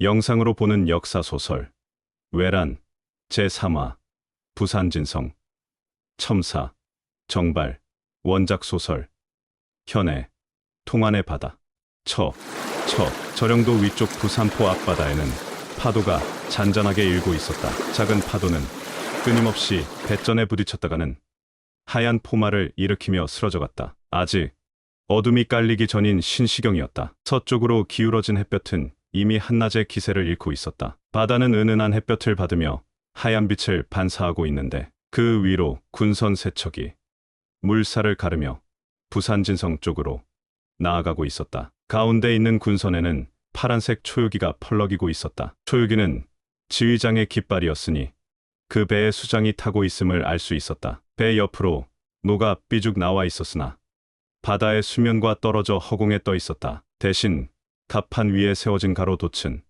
영상으로 보는 역사소설 외란 제3화 부산진성 첨사 정발 원작 소설 현해 통안의 바다 저령도 위쪽 부산포 앞바다에는 파도가 잔잔하게 일고 있었다. 작은 파도는 끊임없이 배전에 부딪혔다가는 하얀 포마를 일으키며 쓰러져갔다. 아직 어둠이 깔리기 전인 신시경이었다. 서쪽으로 기울어진 햇볕은 이미 한낮의 기세를 잃고 있었다. 바다는 은은한 햇볕을 받으며 하얀 빛을 반사하고 있는데 그 위로 군선 세척이 물살을 가르며 부산진성 쪽으로 나아가고 있었다. 가운데 있는 군선에는 파란색 초유기가 펄럭이고 있었다. 초유기는 지휘장의 깃발이었으니 그 배에 수장이 타고 있음을 알 수 있었다. 배 옆으로 노가 삐죽 나와 있었으나 바다의 수면과 떨어져 허공에 떠 있었다. 대신 갑판 위에 세워진 가로돛은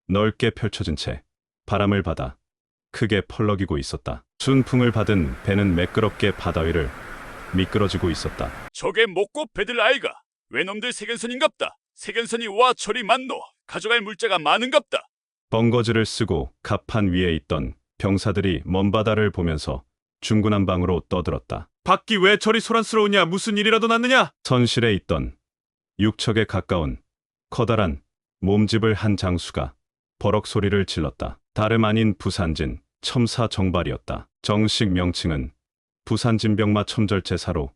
넓게 펼쳐진 채 바람을 받아 크게 펄럭이고 있었다. 순풍을 받은 배는 매끄럽게 바다 위를 미끄러지고 있었다. 저게 먹고 배들 아이가 외놈들 세견선인갑다. 세견선이 와 저리 많노. 가져갈 물자가 많은갑다. 벙거지를 쓰고 갑판 위에 있던 병사들이 먼 바다를 보면서 중구난방으로 떠들었다. 밖이 왜 저리 소란스러우냐? 무슨 일이라도 났느냐? 선실에 있던 6척에 가까운 커다란 몸집을 한 장수가 버럭 소리를 질렀다. 다름 아닌 부산진 첨사 정발이었다. 정식 명칭은 부산진병마 첨절제사로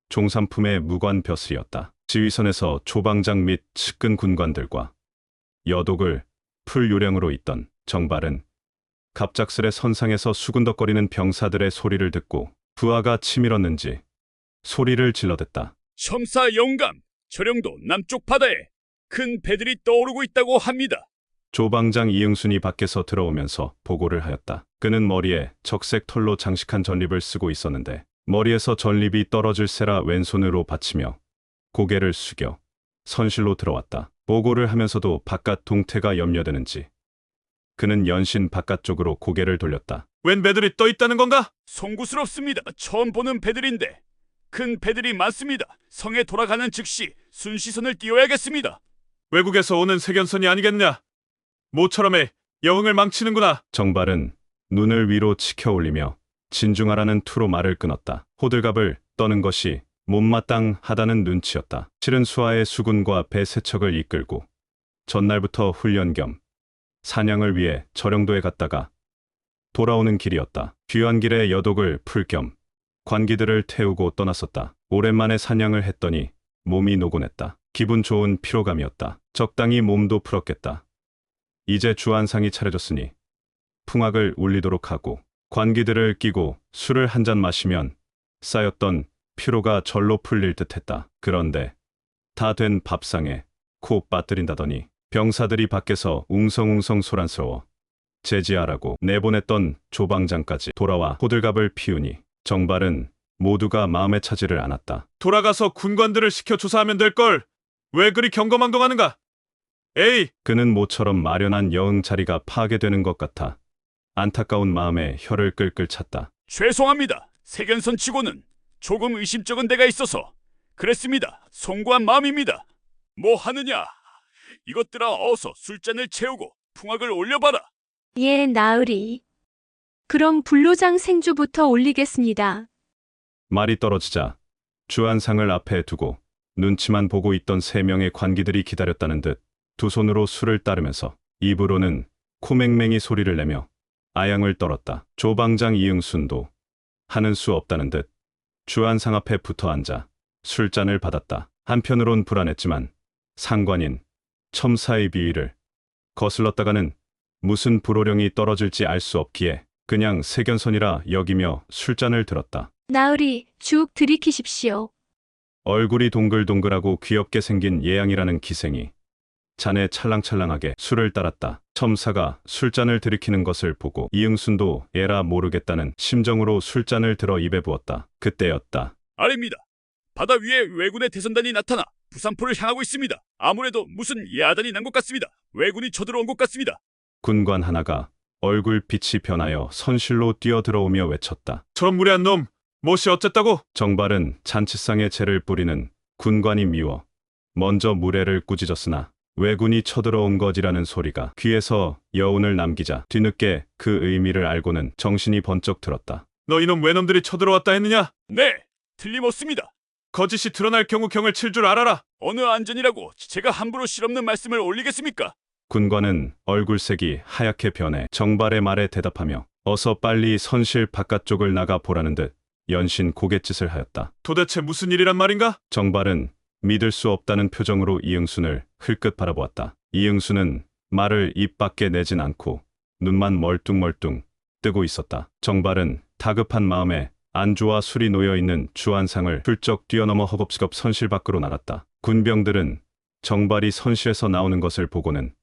종산품의 무관 벼슬이었다. 지휘선에서 조방장 및 측근 군관들과 여독을 풀 요령으로 있던 정발은 갑작스레 선상에서 수군덕거리는 병사들의 소리를 듣고 부하가 치밀었는지 소리를 질러댔다. 첨사 영감, 저령도 남쪽 바다에 큰 배들이 떠오르고 있다고 합니다. 조방장 이응순이 밖에서 들어오면서 보고를 하였다. 그는 머리에 적색 털로 장식한 전립을 쓰고 있었는데 머리에서 전립이 떨어질세라 왼손으로 받치며 고개를 숙여 선실로 들어왔다. 보고를 하면서도 바깥 동태가 염려되는지 그는 연신 바깥쪽으로 고개를 돌렸다. 웬 배들이 떠 있다는 건가? 송구스럽습니다. 처음 보는 배들인데 큰 배들이 많습니다. 성에 돌아가는 즉시 순시선을 띄워야겠습니다. 외국에서 오는 세견선이 아니겠느냐? 모처럼의 여흥을 망치는구나. 정발은 눈을 위로 치켜 올리며 진중하라는 투로 말을 끊었다. 호들갑을 떠는 것이 못마땅하다는 눈치였다. 실은 수하의 수군과 배 세척을 이끌고 전날부터 훈련 겸 사냥을 위해 저령도에 갔다가 돌아오는 길이었다. 귀한 길에 여독을 풀 겸 관기들을 태우고 떠났었다. 오랜만에 사냥을 했더니 몸이 노곤했다. 기분 좋은 피로감이었다. 적당히 몸도 풀었겠다. 이제 주안상이 차려졌으니 풍악을 울리도록 하고 관기들을 끼고 술을 한 잔 마시면 쌓였던 피로가 절로 풀릴 듯했다. 그런데 다 된 밥상에 코 빠뜨린다더니 병사들이 밖에서 웅성웅성 소란스러워 제지하라고 내보냈던 조방장까지 돌아와 호들갑을 피우니 정발은 모두가 마음에 차지를 않았다. 돌아가서 군관들을 시켜 조사하면 될걸. 왜 그리 경거망동하는가? 에이! 그는 모처럼 마련한 여흥 자리가 파괴되는 것 같아 안타까운 마음에 혀를 끌끌 찼다. 죄송합니다. 세견선 치고는 조금 의심쩍은 데가 있어서 그랬습니다. 송구한 마음입니다. 뭐 하느냐? 이것들아 어서 술잔을 채우고 풍악을 올려봐라. 예, 나으리. 그럼 불로장 생주부터 올리겠습니다. 말이 떨어지자 주안상을 앞에 두고 눈치만 보고 있던 3명의 관기들이 기다렸다는 듯 두 손으로 술을 따르면서 입으로는 코맹맹이 소리를 내며 아양을 떨었다. 조방장 이응순도 하는 수 없다는 듯 주안상 앞에 붙어 앉아 술잔을 받았다. 한편으론 불안했지만 상관인 첨사의 비위를 거슬렀다가는 무슨 불호령이 떨어질지 알 수 없기에 그냥 세견선이라 여기며 술잔을 들었다. 나으리, 죽 들이키십시오. 얼굴이 동글동글하고 귀엽게 생긴 예양이라는 기생이 잔에 찰랑찰랑하게 술을 따랐다. 첨사가 술잔을 들이키는 것을 보고 이응순도 에라 모르겠다는 심정으로 술잔을 들어 입에 부었다. 그때였다. 아닙니다. 바다 위에 왜군의 대선단이 나타나 부산포를 향하고 있습니다. 아무래도 무슨 야단이 난 것 같습니다. 왜군이 쳐들어온 것 같습니다. 군관 하나가 얼굴 빛이 변하여 선실로 뛰어들어오며 외쳤다. 저 무례한 놈! 못이 어쨌다고? 정발은 잔치상에 재를 뿌리는 군관이 미워 먼저 무례를 꾸짖었으나 왜군이 쳐들어온 거지라는 소리가 귀에서 여운을 남기자 뒤늦게 그 의미를 알고는 정신이 번쩍 들었다. 너 이놈 외놈들이 쳐들어왔다 했느냐? 네, 틀림없습니다. 거짓이 드러날 경우 경을 칠 줄 알아라. 어느 안전이라고 제가 함부로 실없는 말씀을 올리겠습니까? 군관은 얼굴색이 하얗게 변해 정발의 말에 대답하며 어서 빨리 선실 바깥쪽을 나가 보라는 듯 연신 고갯짓을 하였다. 도대체 무슨 일이란 말인가? 정발은 믿을 수 없다는 표정으로 이응순을 흘끗 바라보았다. 이응순은 말을 입 밖에 내진 않고 눈만 멀뚱멀뚱 뜨고 있었다. 정발은 다급한 마음에 안주와 술이 놓여있는 주안상을 훌쩍 뛰어넘어 허겁지겁 선실 밖으로 나갔다. 군병들은 정발이 선실에서 나오는 것을 보고는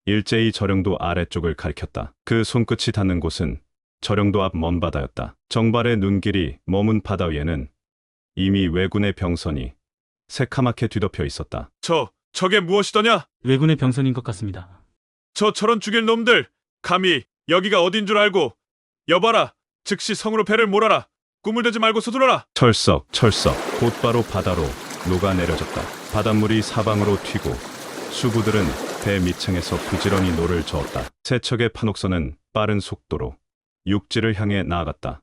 일제히 저령도 아래쪽을 가리켰다. 그 손끝이 닿는 곳은 저령도 앞 먼 바다였다. 정발의 눈길이 머문 바다 위에는 이미 왜군의 병선이 새카맣게 뒤덮여 있었다. 저게 무엇이더냐? 왜군의 병선인 것 같습니다. 저런 죽일 놈들! 감히 여기가 어딘 줄 알고! 여봐라! 즉시 성으로 배를 몰아라! 꿈을 대지 말고 서둘러라! 철썩 곧바로 바다로 녹아내려졌다. 바닷물이 사방으로 튀고 수부들은 배 밑층에서 부지런히 노를 저었다. 세 척의 판옥선은 빠른 속도로 육지를 향해 나아갔다.